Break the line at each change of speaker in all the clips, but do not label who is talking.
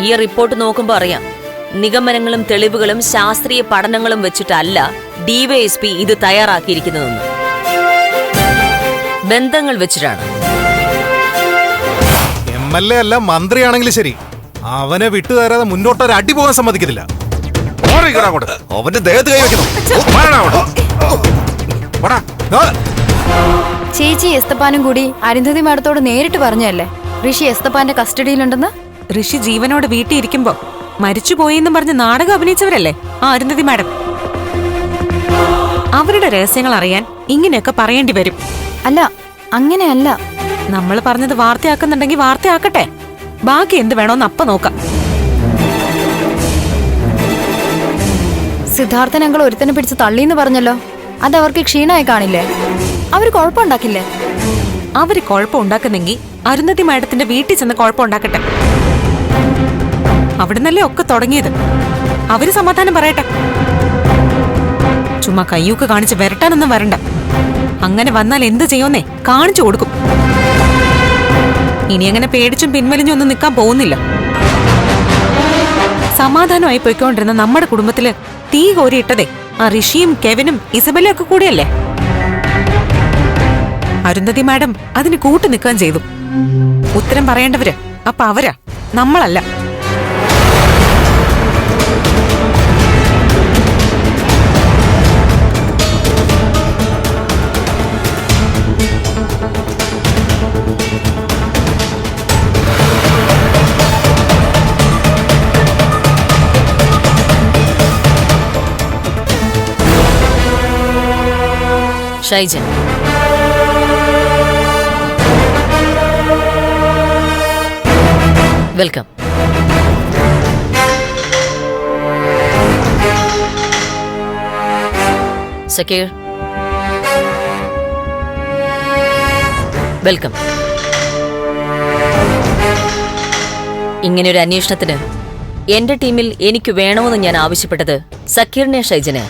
ഈ റിപ്പോർട്ട് നോക്കുമ്പോ അറിയാം, നിഗമനങ്ങളും തെളിവുകളും ശാസ്ത്രീയ പഠനങ്ങളും വെച്ചിട്ടല്ല ഡിവൈഎസ്പി ഇത് തയ്യാറാക്കിയിരിക്കുന്നതെന്ന്. ബന്ധങ്ങൾ വെച്ചിട്ടാണ്.
MLA അല്ല, മന്ത്രിയാണെങ്കിലും ശരി, അവനെ വിട്ടുതരാതെ മുന്നോട്ടൊരു അടി പോകാൻ സമ്മതിക്കത്തില്ല.
അവന്റെ ദേഹത്ത് കൈവയ്ക്കുന്നു.
ചേച്ചി എസ്തപ്പാനും കൂടി അരുന്ധതി മാഡത്തോട് നേരിട്ട് പറഞ്ഞല്ലേ ഋഷി എസ്തപ്പാന്റെ കസ്റ്റഡിയിലുണ്ടെന്ന്?
ഋഷി ജീവനോട് വീട്ടിൽ ഇരിക്കുമ്പോ മരിച്ചുപോയെന്നും പറഞ്ഞ് നാടകം അഭിനയിച്ചവരല്ലേ ആ അരുന്ധതി മാഡം. അവരുടെ രഹസ്യങ്ങൾ അറിയാൻ ഇങ്ങനെയൊക്കെ പറയേണ്ടി വരും.
അല്ല, അങ്ങനെയല്ല.
നമ്മൾ പറഞ്ഞത് വാർത്തയാക്കുന്നുണ്ടെങ്കിൽ വാർത്തയാക്കട്ടെ. ബാക്കി എന്ത് വേണോന്ന് അപ്പ നോക്കാം.
സിദ്ധാർത്ഥൻ അങ്കിൾ ഒരുത്തനെ പിടിച്ച് തള്ളിന്ന് പറഞ്ഞല്ലോ. അതവർക്ക് ക്ഷീണമായി കാണില്ലേ? അവര് കുഴപ്പമുണ്ടാക്കില്ലേ?
അവര് കുഴപ്പമുണ്ടാക്കുന്നെങ്കിൽ അരുന്ധതി മാഡത്തിന്റെ വീട്ടിൽ ചെന്ന് കുഴപ്പമുണ്ടാക്കട്ടെ. അവിടുന്നല്ലേ ഒക്കെ തുടങ്ങിയത്. അവര് സമാധാനം പറയട്ടെ. ചുമ്മാ കയ്യൂക്ക് കാണിച്ച് വരട്ടാനൊന്നും വരണ്ട. അങ്ങനെ വന്നാൽ എന്ത് ചെയ്യുന്നേ കാണിച്ചു കൊടുക്കും. ഇനി അങ്ങനെ പേടിച്ചും പിൻവലിഞ്ഞും ഒന്നും നിൽക്കാൻ പോകുന്നില്ല. സമാധാനമായി പോയിക്കൊണ്ടിരുന്ന നമ്മുടെ കുടുംബത്തില് തീ കോരിയിട്ടതേ ആ ഋഷിയും കെവിനും ഇസബലും ഒക്കെ കൂടിയല്ലേ. അരുന്ധതി മാഡം അതിന് കൂട്ടു നിൽക്കാൻ ചെയ്തു. ഉത്തരം പറയേണ്ടവര് അപ്പൊ അവരാ, നമ്മളല്ല.
ഷൈജൻ, വെൽക്കം. സക്കീർ, വെൽക്കം. ഇങ്ങനെയൊരു അന്വേഷണത്തിന് എന്റെ ടീമിൽ എനിക്ക് വേണമെന്ന് ഞാൻ ആവശ്യപ്പെട്ടത് സക്കീറിനെ ഷൈജനെ.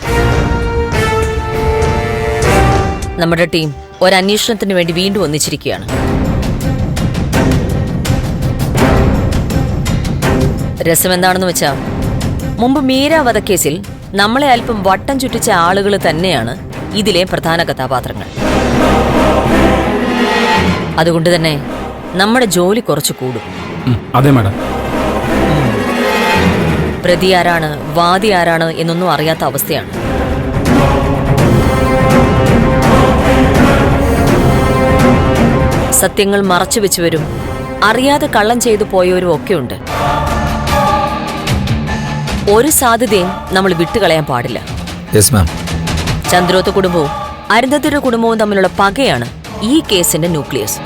നമ്മുടെ ടീം ഒരന്വേഷണത്തിന് വേണ്ടി വീണ്ടും ഒന്നിച്ചിരിക്കുകയാണ്. രസമെന്താണെന്ന് വെച്ചാൽ, മുമ്പ് മീര വധക്കേസിൽ നമ്മളെ അല്പം വട്ടം ചുറ്റിച്ച ആളുകൾ തന്നെയാണ് ഇതിലെ പ്രധാന കഥാപാത്രങ്ങൾ. അതുകൊണ്ട് തന്നെ നമ്മുടെ ജോലി കുറച്ച് കൂടും.
അതെ മാഡം.
പ്രതി ആരാണ്, വാദി ആരാണ് എന്നൊന്നും അറിയാത്ത അവസ്ഥയാണ്. സത്യങ്ങൾ മറച്ചുവെച്ചവരും അറിയാതെ കള്ളം ചെയ്തു പോയവരും ഒക്കെയുണ്ട്. ഒരു സാധ്യതയും നമ്മൾ വിട്ടുകളയാൻ പാടില്ല. ചന്ദ്രോത്ത് കുടുംബവും അരുന്ധതിയുടെ കുടുംബവും തമ്മിലുള്ള പകയാണ് ഈ കേസിന്റെ ന്യൂക്ലിയസ്.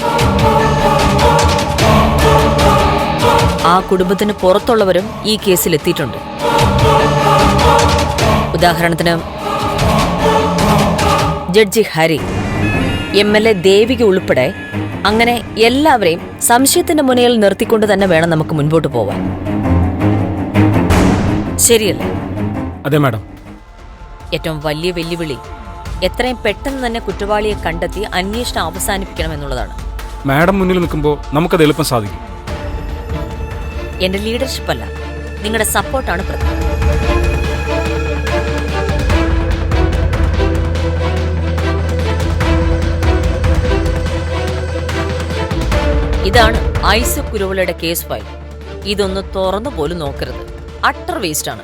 ആ കുടുംബത്തിന് പുറത്തുള്ളവരും ഈ കേസിൽ എത്തിയിട്ടുണ്ട്. ഉദാഹരണത്തിന് ജഡ്ജി ഹരി, MLA ദേവിക ഉൾപ്പെടെ, അങ്ങനെ എല്ലാവരെയും സംശയത്തിന്റെ മുനയിൽ നിർത്തിക്കൊണ്ട് തന്നെ വേണം നമുക്ക് മുൻപോട്ട് പോവാൻ. ശരിയല്ലേ?
അതെ മാഡം.
ഏറ്റവും വലിയ വെല്ലുവിളി എത്രയും പെട്ടെന്ന് തന്നെ കുറ്റവാളിയെ കണ്ടെത്തി അന്വേഷണം അവസാനിപ്പിക്കണം എന്നുള്ളതാണ്.
മാഡം മുന്നിൽ നിൽക്കുമ്പോൾ നമുക്കത് എളുപ്പം സാധിക്കും.
എന്റെ ലീഡർഷിപ്പ് അല്ല, നിങ്ങളുടെ സപ്പോർട്ടാണ് പ്രധാനം. ഇതാണ് ഐസക് കുരുവിളയുടെ കേസ് ഫയൽ. ഇതൊന്ന് തുറന്നു പോലും നോക്കരുത്. അട്ടർ വേസ്റ്റ് ആണ്.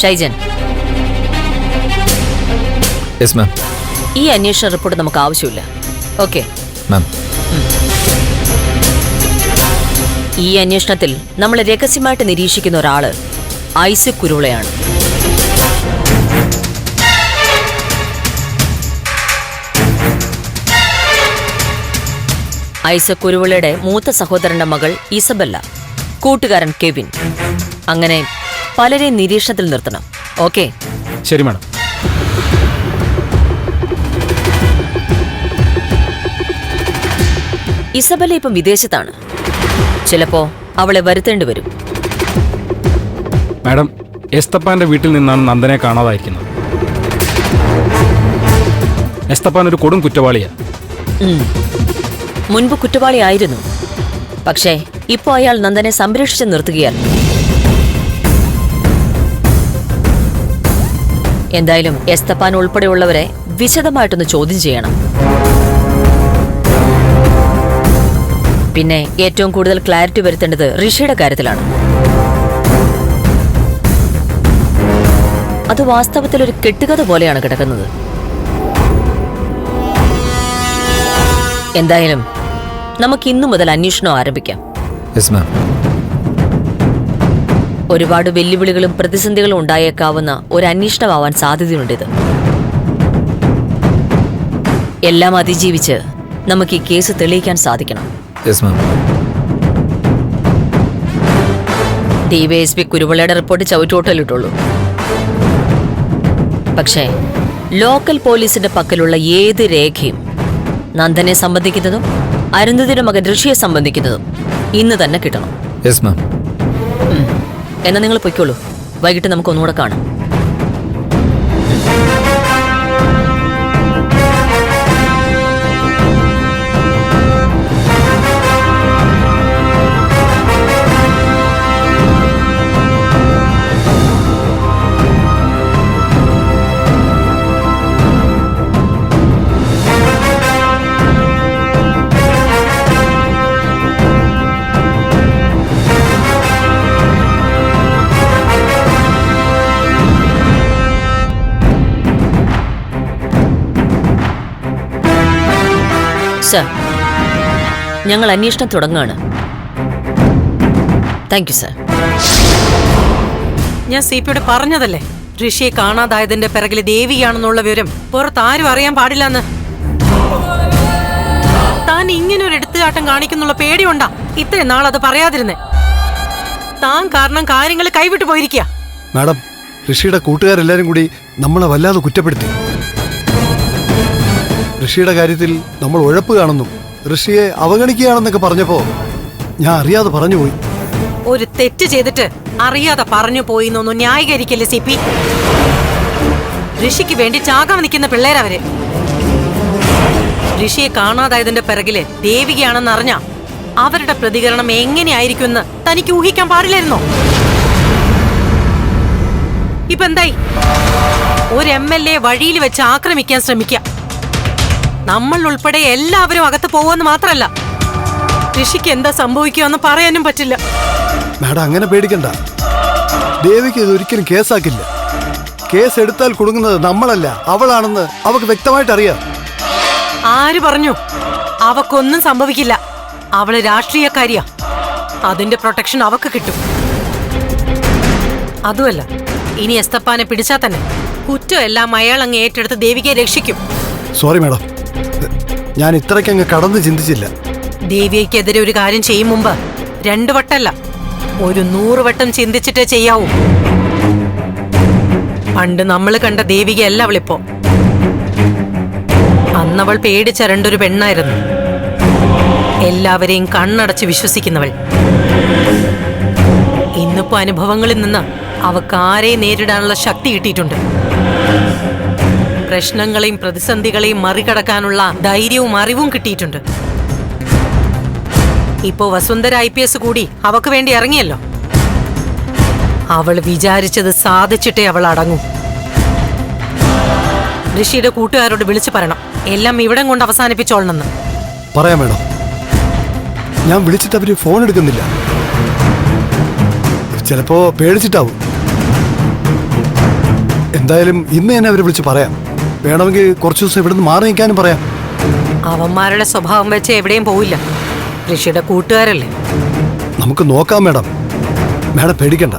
ഷൈജൻ, ഈ അന്വേഷണ റിപ്പോർട്ട് നമുക്ക് ആവശ്യമില്ല. ഓക്കെ? ഈ അന്വേഷണത്തിൽ നമ്മൾ രഹസ്യമായിട്ട് നിരീക്ഷിക്കുന്ന ഒരാള് ഐസക് കുരുവിളയാണ്. ഐസക് കുരുവിളയുടെ മൂത്ത സഹോദരന്റെ മകൾ ഇസബല്ല, കൂട്ടുകാരൻ കെവിൻ, അങ്ങനെ പലരെയും നിരീക്ഷണത്തിൽ നിർത്തണം. ഓക്കെ?
ശരി മാഡം.
ഇസബല്ല ഇപ്പം വിദേശത്താണ്. ചിലപ്പോ അവളെ വരുത്തേണ്ടി വരും.
മാഡം, എസ്തപ്പാന്റെ വീട്ടിൽ നിന്നാണ് നന്ദനെ കാണാതായിരിക്കുന്നത്. എസ്തപ്പാൻ ഒരു കൊടും കുറ്റവാളിയാ.
മുൻപ് കുറ്റവാളിയായിരുന്നു. പക്ഷേ ഇപ്പോൾ അയാൾ നന്ദനെ സംരക്ഷിച്ച് നിർത്തുകയാണ്. എന്തായാലും എസ്തപ്പാൻ ഉൾപ്പെടെയുള്ളവരെ വിശദമായിട്ടൊന്ന് ചോദ്യം ചെയ്യണം. പിന്നെ ഏറ്റവും കൂടുതൽ ക്ലാരിറ്റി വരുത്തേണ്ടത് ഋഷിയുടെ കാര്യത്തിലാണ്. അത് വാസ്തവത്തിൽ ഒരു കെട്ടുകഥ പോലെയാണ് കിടക്കുന്നത്. എന്തായാലും നമുക്ക് ഇന്നു മുതൽ അന്വേഷണം ആരംഭിക്കാം. ഒരുപാട് വെല്ലുവിളികളും പ്രതിസന്ധികളും ഉണ്ടായേക്കാവുന്ന ഒരു അന്വേഷണമാവാൻ സാധ്യതയുണ്ടിത്. എല്ലാം അതിജീവിച്ച് നമുക്ക് ഈ കേസ് തെളിയിക്കാൻ സാധിക്കണം. ഡിവൈഎസ്പി കുരുവിളയുടെ റിപ്പോർട്ട് ചവിറ്റോട്ടലിട്ടുള്ളൂ. പക്ഷേ ലോക്കൽ പോലീസിന്റെ പക്കലുള്ള ഏത് രേഖയും നന്ദനെ സംബന്ധിക്കുന്നതും അരുന്ധതിയുടെ മകൻ ഋഷിയെ സംബന്ധിക്കുന്നതും ഇന്ന് തന്നെ കിട്ടണം. എന്നാ നിങ്ങൾ പൊയ്ക്കോളൂ. വൈകിട്ട് നമുക്ക് ഒന്നുകൂടെ കാണാം. സർ, ഞങ്ങൾ അന്വേഷണം തുടങ്ങുകയാണ്. Thank you sir.
ഞാൻ CP-യോട് പറഞ്ഞതല്ലേ, ഋഷിയെ കാണാതായതിന്റെ പിറകില് ദേവിയാണെന്നുള്ള വിവരം പുറത്താരും അറിയാൻ പാടില്ലെന്ന്. താൻ ഇങ്ങനെ ഒരു എടുത്തുചാട്ടം കാണിക്കുന്നുള്ള പേടിയുണ്ടാ ഇത്രയും നാൾ അത് പറയാതിരുന്നേ. താൻ കാരണം കാര്യങ്ങൾ കൈവിട്ടു പോയിരിക്കുക.
മാഡം, ഋഷിയുടെ കൂട്ടുകാരെല്ലാരും കൂടി നമ്മളെ വല്ലാതെ കുറ്റപ്പെടുത്തി. ഋഷിയുടെ കാര്യത്തിൽ നമ്മൾ ഉഴപ്പ് കാണുന്നു, ഋഷിയെ അവഗണിക്കുകയാണെന്നൊക്കെ പറഞ്ഞപ്പോ ഞാൻ അറിയാതെ പറഞ്ഞുപോയി.
ഒരു തെറ്റ് ചെയ്തിട്ട് അറിയാതെ പറഞ്ഞു പോയിന്നൊന്നും ന്യായീകരിക്കല്ലേ CP. ഋഷിക്ക് വേണ്ടി ചാകാൻ നിൽക്കുന്ന പിള്ളേരവര്. ഋഷിയെ കാണാതായതിന്റെ പിറകില് ദേവികയാണെന്ന് അറിഞ്ഞ അവരുടെ പ്രതികരണം എങ്ങനെയായിരിക്കുമെന്ന് തനിക്ക് ഊഹിക്കാൻ പാടില്ലായിരുന്നോ? ഇപ്പൊ എന്തായി? ഒരു MLA വഴിയിൽ വെച്ച് ആക്രമിക്കാൻ ശ്രമിക്കാം. നമ്മൾ ഉൾപ്പെടെ എല്ലാവരും അകത്ത് പോവെന്ന് മാത്രല്ല, ഋഷിക്ക് എന്താ സംഭവിക്കുമെന്ന് പറയാനും പറ്റില്ല.
മാഡം, അങ്ങനെ പേടിക്കണ്ട. ദേവിക്ക് ഇത് ഒരിക്കലും കേസാക്കില്ല. കേസ് എടുത്താൽ കുടുങ്ങുന്നത് നമ്മളല്ല, അവളാണെന്ന് അവക്ക് വ്യക്തമായിട്ട് അറിയാം.
ആര് പറഞ്ഞു? അവക്കൊന്നും സംഭവിക്കില്ല. അവള് രാഷ്ട്രീയക്കാരിയാ. അതിന്റെ പ്രൊട്ടക്ഷൻ അവക്ക് കിട്ടും. അതുമല്ല, ഇനി എസ്തപ്പാനെ പിടിച്ചാൽ തന്നെ കുറ്റം എല്ലാം അയാൾ അങ്ങ് ഏറ്റെടുത്ത് ദേവികയെ രക്ഷിക്കും.
സോറി മാഡം, ഞാൻ ഇത്രയ്ക്കങ്ങ് കടന്ന് ചിന്തിച്ചില്ല.
ദേവികയ്ക്കെതിരെ ഒരു കാര്യം ചെയ്യും മുമ്പ് 2 വട്ടല്ല, ഒരു 100 വട്ടം ചിന്തിച്ചിട്ടേ ചെയ്യാവൂ. പണ്ട് നമ്മൾ കണ്ട ദേവികയല്ല അവളിപ്പോ. അന്നവൾ പേടിച്ചരണ്ടൊരു പെണ്ണായിരുന്നു, എല്ലാവരെയും കണ്ണടച്ച് വിശ്വസിക്കുന്നവൾ. ഇന്നിപ്പോ അനുഭവങ്ങളിൽ നിന്ന് അവക്ക് ആരെയും നേരിടാനുള്ള ശക്തി കിട്ടിയിട്ടുണ്ട്. പ്രശ്നങ്ങളെയും പ്രതിസന്ധികളെയും മറികടക്കാനുള്ള ധൈര്യവും അറിവും കിട്ടിയിട്ടുണ്ട്. ഇപ്പോ വസുന്ധര IPS കൂടി അവക്ക് വേണ്ടി ഇറങ്ങിയല്ലോ. അവൾ വിചാരിച്ചത് സാധിച്ചിട്ടേ അവൾ അടങ്ങൂ. ഋഷിയുടെ കൂട്ടുകാരോട് വിളിച്ചു പറയണം, എല്ലാം ഇവിടം കൊണ്ട് അവസാനിപ്പിച്ചോളണമെന്ന്.
പറയാം മേഡം. ഞാൻ വിളിച്ചിട്ട് അവര് ഫോൺ എടുക്കുന്നില്ല. ചിലപ്പോ പേടിച്ചിട്ടാവും. എന്തായാലും ഇന്ന് തന്നെ അവരെ വിളിച്ച് പറയാം. വേണമെങ്കിൽ കുറച്ചു ദിവസം ഇവിടുന്ന് മാറി നിൽക്കാനും പറയാം.
അവന്മാരുടെ സ്വഭാവം വെച്ച് എവിടെയും പോവില്ല. ഋഷിയുടെ കൂട്ടുകാരല്ലേ.
നമുക്ക് നോക്കാം മേഡം. മേഡം പേടിക്കണ്ട.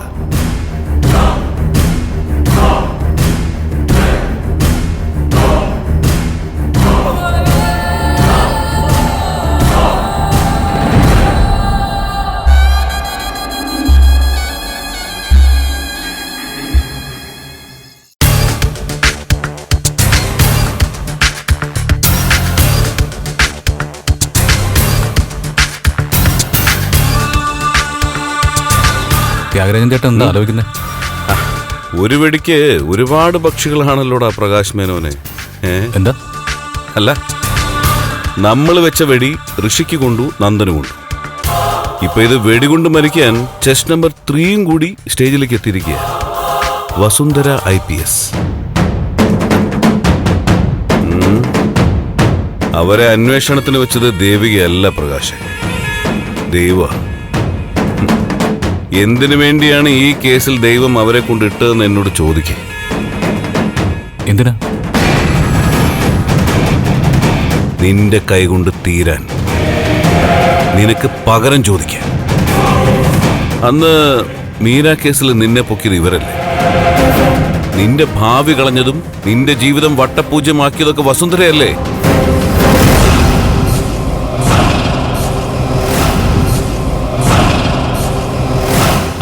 ത്യാഗരാജൻ ചേട്ടൻ എന്താ ആലോചിക്കുന്നത്?
ഒരു വെടിക്ക് ഒരുപാട് പക്ഷികളാണല്ലോടാ പ്രകാശ് മേനോനെ.
എന്താ?
അല്ല, നമ്മൾ വെച്ച വെടി ഋഷിക്ക് കൊണ്ടു, നന്ദന് കൊണ്ടു. ഇപ്പൊ ഇത് വെടികൊണ്ട് മരിക്കാൻ ചെസ് നമ്പർ 3 കൂടി സ്റ്റേജിലേക്ക് എത്തിയിരിക്കുക. വസുന്ധര IPS. അവരെ അന്വേഷണത്തിന് വെച്ചത് ദേവികയല്ല പ്രകാശൻ, ദൈവ. എന്തിനു വേണ്ടിയാണ് ഈ കേസിൽ ദൈവം അവരെ കൊണ്ടിട്ടതെന്ന് എന്നോട് ചോദിക്കും.
എന്തിനാ?
നിന്റെ കൈകൊണ്ട് തീരാൻ, നിനക്ക് പകരം ചോദിക്കാൻ. അന്ന് മീര കേസിൽ നിന്നെ പൊക്കിയത് ഇവരല്ലേ? നിന്റെ ഭാവി കളഞ്ഞതും നിന്റെ ജീവിതം വട്ടപൂജ്യമാക്കിയതൊക്കെ വസുന്ധരയല്ലേ?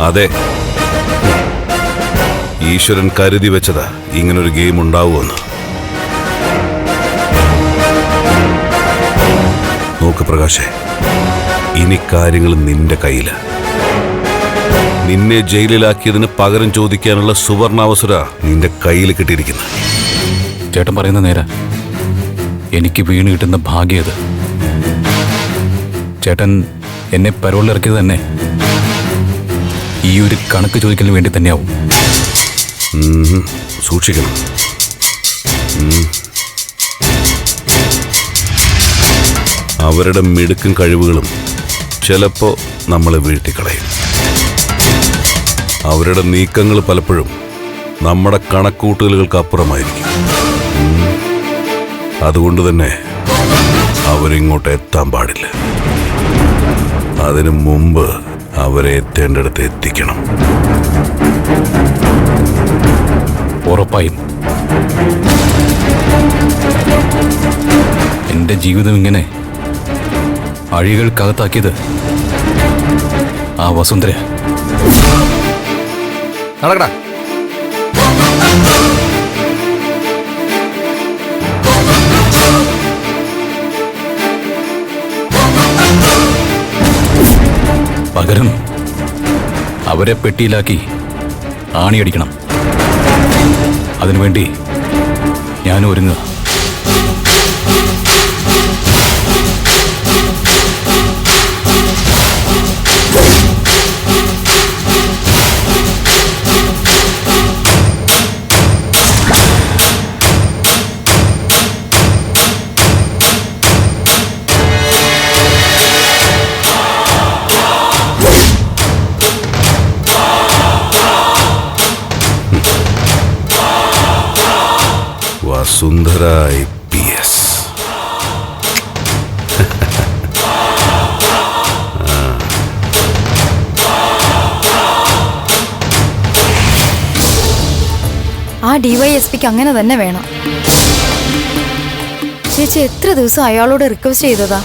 അതെ, ഈശ്വരൻ കരുതി വെച്ചതാ ഇങ്ങനൊരു ഗെയിം ഉണ്ടാവുമെന്ന്. നോക്ക് പ്രകാശേ, ഇനി കാര്യങ്ങൾ നിന്റെ കയ്യില. നിന്നെ ജയിലിലാക്കിയതിന് പകരം ചോദിക്കാനുള്ള സുവർണാവസര നിന്റെ കയ്യിൽ കിട്ടിയിരിക്കുന്നു.
ചേട്ടൻ പറയുന്ന നേരാ. എനിക്ക് വീണ് കിട്ടുന്ന ഭാഗ്യത്. ചേട്ടൻ എന്നെ പരോളിലിറക്കിയത് തന്നെ ഈ ഒരു കണക്ക് ചോദിക്കലിന് വേണ്ടി തന്നെയാവും.
സൂക്ഷിക്കണം. അവരുടെ മിടുക്കും കഴിവുകളും ചിലപ്പോ നമ്മളെ വീഴ്ത്തിക്കളയും. അവരുടെ നീക്കങ്ങൾ പലപ്പോഴും നമ്മുടെ കണക്കൂട്ടലുകൾക്ക് അപ്പുറമായിരിക്കും. അതുകൊണ്ട് തന്നെ അവരിങ്ങോട്ട് എത്താൻ പാടില്ല. അതിനു മുമ്പ് അവരെ എത്തേണ്ടടുത്ത് എത്തിക്കണം.
ഉറപ്പായും. എന്റെ ജീവിതം ഇങ്ങനെ അഴികൾക്കകത്താക്കിയത് ആ വസുന്ധര.
നടക്കടാ.
പകരം അവരെ പെട്ടിയിലാക്കി ആണിയടിക്കണം. അതിനുവേണ്ടി ഞാൻ ഒരുങ്ങുക.
വസുന്ധര IPS.
ആ DYSPക്ക് അങ്ങനെ തന്നെ വേണം. ചേച്ചി എത്ര ദിവസം അയാളോട് റിക്വസ്റ്റ് ചെയ്തതാ.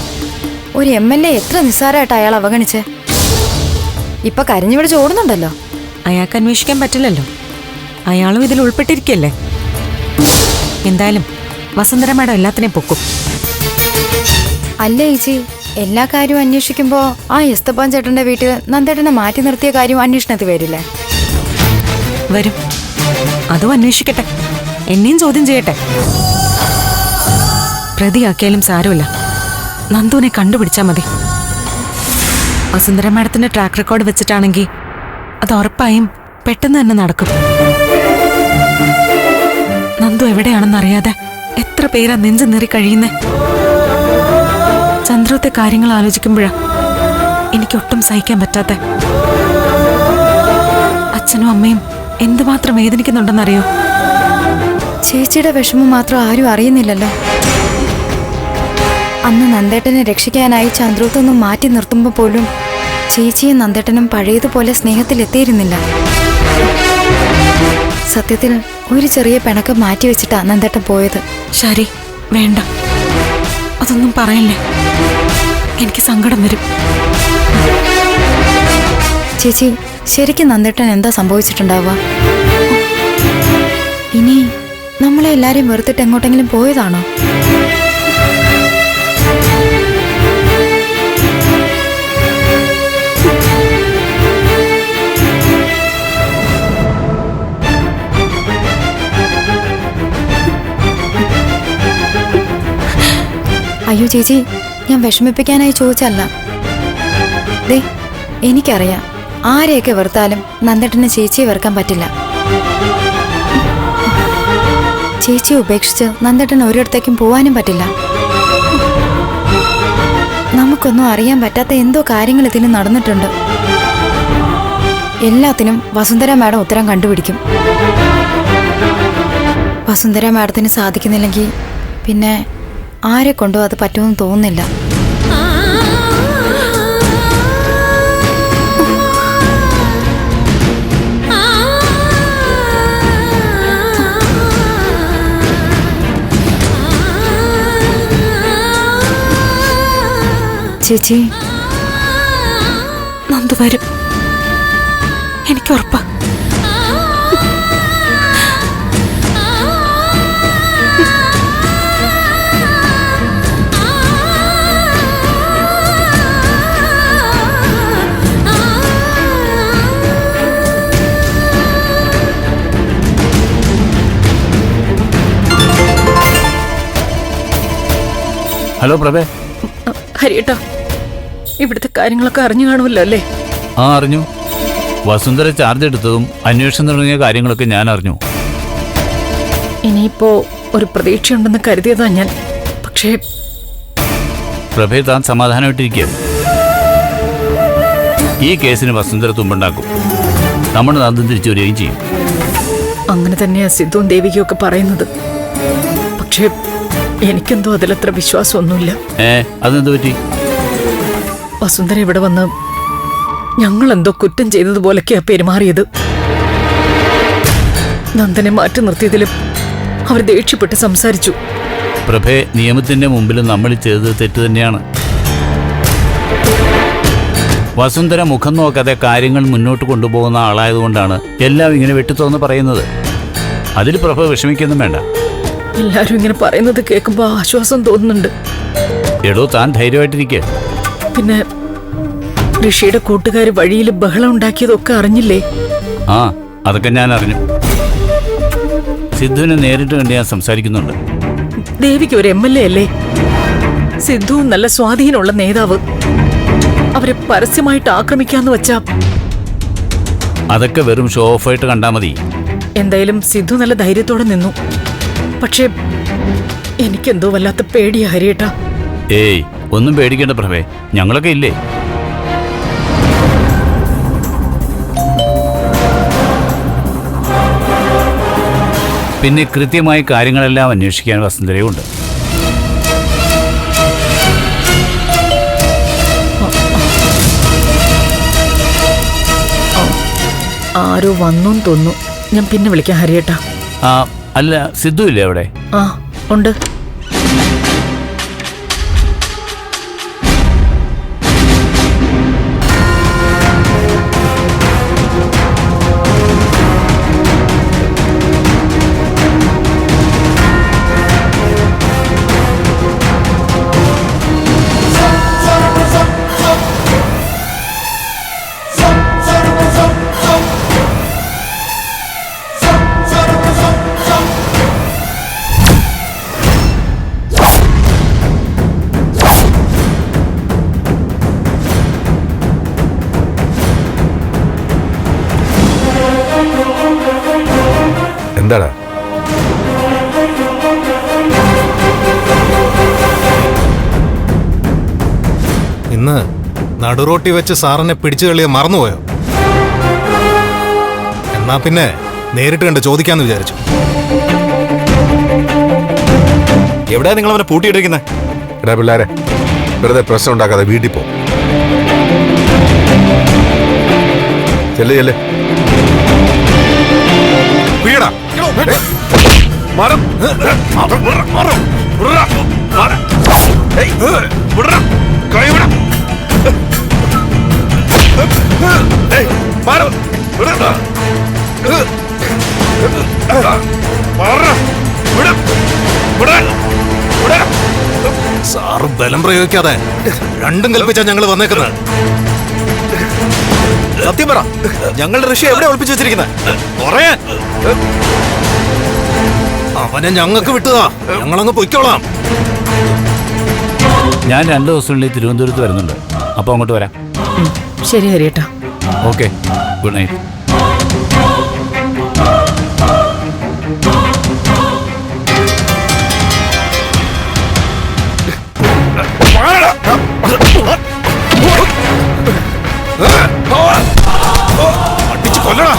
ഒരു MLA എത്ര നിസ്സാരമായിട്ട് അയാൾ അവഗണിച്ച്. ഇപ്പൊ കരഞ്ഞു പിടിച്ച് ഓടുന്നുണ്ടല്ലോ.
അയാൾക്ക് അന്വേഷിക്കാൻ പറ്റില്ലല്ലോ, അയാളും ഇതിൽ ഉൾപ്പെട്ടിരിക്കല്ലേ. എന്തായാലും വസുന്ധര മാഡം എല്ലാത്തിനെയും പൊക്കും.
അല്ല ചേച്ചി, എല്ലാ കാര്യവും അന്വേഷിക്കുമ്പോ ആ എസ്തപ്പാൻ ചേട്ടന്റെ വീട്ടിൽ നന്ദേട്ടനെ മാറ്റി നിർത്തിയ കാര്യം അന്വേഷണത്തിൽ വരില്ലേ?
വരും, അതും അന്വേഷിക്കട്ടെ, എന്നെയും ചോദ്യം ചെയ്യട്ടെ. പ്രതിയാക്കിയാലും സാരമില്ല, നന്ദുവിനെ കണ്ടുപിടിച്ചാൽ മതി. വസുന്ധര മാഡത്തിന്റെ ട്രാക്ക് റെക്കോർഡ് വെച്ചിട്ടാണെങ്കിൽ അത് ഉറപ്പായും പെട്ടെന്ന് തന്നെ നടക്കും. നന്ദു എവിടെയാണെന്നറിയാതെ എത്ര പേരാ നെഞ്ചു നേറി കഴിയുന്നേ. ചന്ദ്രത്തെ കാര്യങ്ങൾ ആലോചിക്കുമ്പോഴാ എനിക്കൊട്ടും സഹിക്കാൻ പറ്റാത്ത. അച്ഛനും അമ്മയും എന്തുമാത്രം വേദനിക്കുന്നുണ്ടെന്നറിയോ?
ചേച്ചിയുടെ വിഷമം മാത്രം ആരും അറിയുന്നില്ലല്ലോ. അന്ന് നന്ദേട്ടനെ രക്ഷിക്കാനായി ചന്ദ്രത്തൊന്നും മാറ്റി നിർത്തുമ്പോൾ പോലും ചേച്ചിയും നന്ദേട്ടനും പഴയതുപോലെ സ്നേഹത്തിലെത്തിയിരുന്നില്ല. സത്യത്തിൽ ഒരു ചെറിയ പിണക്കം മാറ്റിവെച്ചിട്ടാ നന്ദേട്ടൻ പോയത്.
ശരി, വേണ്ട, അതൊന്നും പറയല്ലേ, എനിക്ക് സങ്കടം വരും.
ചേച്ചി, ശരിക്കും നന്ദേട്ടൻ എന്താ സംഭവിച്ചിട്ടുണ്ടാവുക? ഇനി നമ്മളെ എല്ലാരെയും വെറുത്തിട്ട് എങ്ങോട്ടെങ്കിലും പോയതാണോ? അയ്യോ ചേച്ചി, ഞാൻ വിഷമിപ്പിക്കാനായി ചോദിച്ചല്ല. ദേ, എനിക്കറിയാം ആരെയൊക്കെ വെറുത്താലും നന്ദേട്ടന് ചേച്ചിയെ വെറുക്കാൻ പറ്റില്ല. ചേച്ചിയെ ഉപേക്ഷിച്ച് നന്ദേട്ടന് ഒരിടത്തേക്കും പോവാനും പറ്റില്ല. നമുക്കൊന്നും അറിയാൻ പറ്റാത്ത എന്തോ കാര്യങ്ങൾ ഇതിന് നടന്നിട്ടുണ്ട്. എല്ലാത്തിനും വസുന്ധര മാഡം ഉത്തരം കണ്ടുപിടിക്കും. വസുന്ധര മാഡത്തിന് സാധിക്കുന്നില്ലെങ്കിൽ പിന്നെ ആരെ കൊണ്ടോ അത് പറ്റുമെന്ന് തോന്നുന്നില്ല. ചേച്ചി,
നന്ദു വരും, എനിക്ക് ഉറപ്പാ.
ഹലോ പ്രഭേ.
ഹരിയേട്ടാ, ഇവിടുത്തെ കാര്യങ്ങളൊക്കെ അറിഞ്ഞു കാണുമല്ലോ അല്ലേ?
ആ, അറിഞ്ഞു. വസുന്ധര ചാർജ് എടുത്തതും അന്വേഷണം തുടങ്ങിയ കാര്യങ്ങളൊക്കെ ഞാൻ അറിഞ്ഞു.
ഇനിയിപ്പോ ഒരു പ്രതീക്ഷയുണ്ടെന്ന് കരുതിയതാ ഞാൻ. പക്ഷേ
പ്രഭേ, താൻ സമാധാനമായിട്ടിരിക്കുക. ഈ കേസിന് വസുന്ധര തുമ്പുണ്ടാക്കും. നമ്മുടെ നന്ദൻ തിരിച്ചു വരികയും ചെയ്യും.
അങ്ങനെ തന്നെയാ സിദ്ധുവും ദേവികയും ഒക്കെ പറയുന്നത്. പക്ഷേ എനിക്കെന്തോ അതിലത്ര വിശ്വാസമൊന്നുമില്ല.
അതെന്ത് പറ്റി?
വസുന്ധര ഇവിടെ വന്ന് ഞങ്ങളെന്തോ കുറ്റം ചെയ്തതുപോലൊക്കെയാ പെരുമാറിയത്. നന്ദനെ മാറ്റി നിർത്തിയതിലും അവർ ദേഷ്യപ്പെട്ട് സംസാരിച്ചു.
പ്രഭേ, നിയമത്തിന്റെ മുമ്പിൽ നമ്മൾ ചെയ്തത് തെറ്റ് തന്നെയാണ്. വസുന്ധര മുഖം നോക്കാതെ കാര്യങ്ങൾ മുന്നോട്ട് കൊണ്ടുപോകുന്ന ആളായതുകൊണ്ടാണ് എല്ലാം ഇങ്ങനെ വെട്ടിത്തുറന്ന് പറയുന്നത്. അതിൽ പ്രഭ വിഷമിക്കൊന്നും വേണ്ട.
എല്ലാരും ഇങ്ങനെ പറയുന്നത് കേൾക്കുമ്പോ ആശ്വാസം തോന്നുന്നുണ്ട്.
എടോ, താൻ ധൈര്യമായിട്ടിരിക്കുക.
പിന്നെ ഋഷിയുടെ കൂട്ടുകാര് വഴിയിൽ ബഹളം ഉണ്ടാക്കിയതൊക്കെ അറിഞ്ഞില്ലേ?
ആ, അതൊക്കെ ഞാൻ അറിഞ്ഞു. സിദ്ധുവിനെ നേരിട്ട് കണ്ട് ഞാൻ സംസാരിക്കുന്നുണ്ട്.
ദേവിക്ക് ഒരു MLA അല്ലേ? സിദ്ധുവും നല്ല സ്വാധീനമുള്ള നേതാവ്. അവരെ പരസ്യമായിട്ട് ആക്രമിക്കാന്ന് വെച്ചാ
അതൊക്കെ വെറും ഷോ ഓഫായിട്ട് കണ്ടാ മതി.
എന്തായാലും സിദ്ധു നല്ല ധൈര്യത്തോടെ നിന്നു. പക്ഷേ എനിക്കെന്തോ വല്ലാത്ത പേടിയാ ഹരിയേട്ടാ.
ഏയ്, ഒന്നും പേടിക്കേണ്ട പ്രഭേ, ഞങ്ങളൊക്കെ ഇല്ലേ. പിന്നെ കൃത്യമായി കാര്യങ്ങളെല്ലാം അന്വേഷിക്കാൻ വസുന്ധരയുണ്ട്.
ആരോ വന്നു തോന്നുന്നു. ഞാൻ പിന്നെ വിളിക്കാം ഹരിയേട്ടാ.
ആ, അല്ല, സിദ്ധു ഇല്ലേ അവിടെ?
ആ, ഉണ്ട്.
എന്താടാ?
ഇന്ന് നടുറോട്ടി വെച്ച് സാറിനെ പിടിച്ചു കളിയെ മറന്നുപോയോ? എന്നാ പിന്നെ നേരിട്ട് കണ്ട് ചോദിക്കാന്ന് വിചാരിച്ചു.
എവിടെയാ നിങ്ങൾ അവനെ പൂട്ടിയിട്ടിരിക്കുന്നത്? എടാ പിള്ളേരെ, വെറുതെ പ്രശ്നം ഉണ്ടാക്കാതെ വീട്ടിൽ പോ. ചെല്ല് ചെല്ല്. വീടാ മരം
സാറ് ബലം പ്രയോഗിക്കാതെ രണ്ടും കൽപ്പിച്ചാ ഞങ്ങൾ വന്നേക്കുന്നത്.
സത്യം പറ, ഞങ്ങളുടെ ഋഷി എവിടെ ഒളിപ്പിച്ചു വെച്ചിരിക്കുന്നത്?
അവനെ ഞങ്ങൾക്ക് വിട്ടതാ, ഞങ്ങളങ്ങ് പൊയ്ക്കോളാം.
ഞാൻ 2 ദിവസത്തിനുള്ളിൽ തിരുവനന്തപുരത്ത് വരുന്നുണ്ട്. അപ്പോൾ അങ്ങോട്ട് വരാം.
ശരി ഹരിയേട്ടാ.
Okay, good night.
അടിച്ചു കൊല്ലടാ.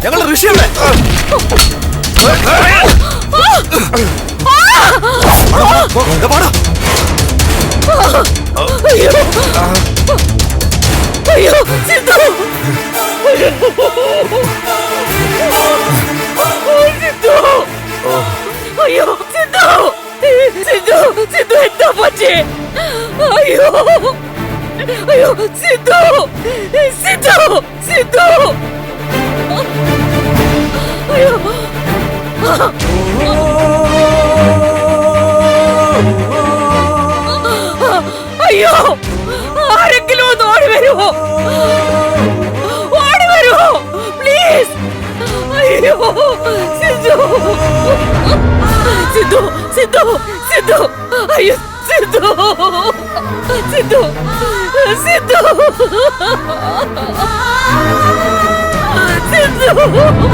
ഞങ്ങൾ ഋഷിയുടെ
അയ്യോ സിദ്ധു, സിദ്ധു, അയ്യോ സിദ്ധു, സിദ്ധു, സിദ്ധു എന്താ പറ്റി? അയ്യോ അയ്യോ സിദ്ധു, സിദ്ധു, സിദ്ധു, അയ്യോ അയ്യോ ആരെങ്കിലും ഒന്ന് ഓടി വരുമോ? ഓടി വരുമോ പ്ലീസ്? അയ്യോ സിദ്ധു, സിദ്ധു, സിദ്ധു, സിദ്ധു, അയ്യോ സിദ്ധു, സിദ്ധു, സിദ്ധു, സിദ്ധു.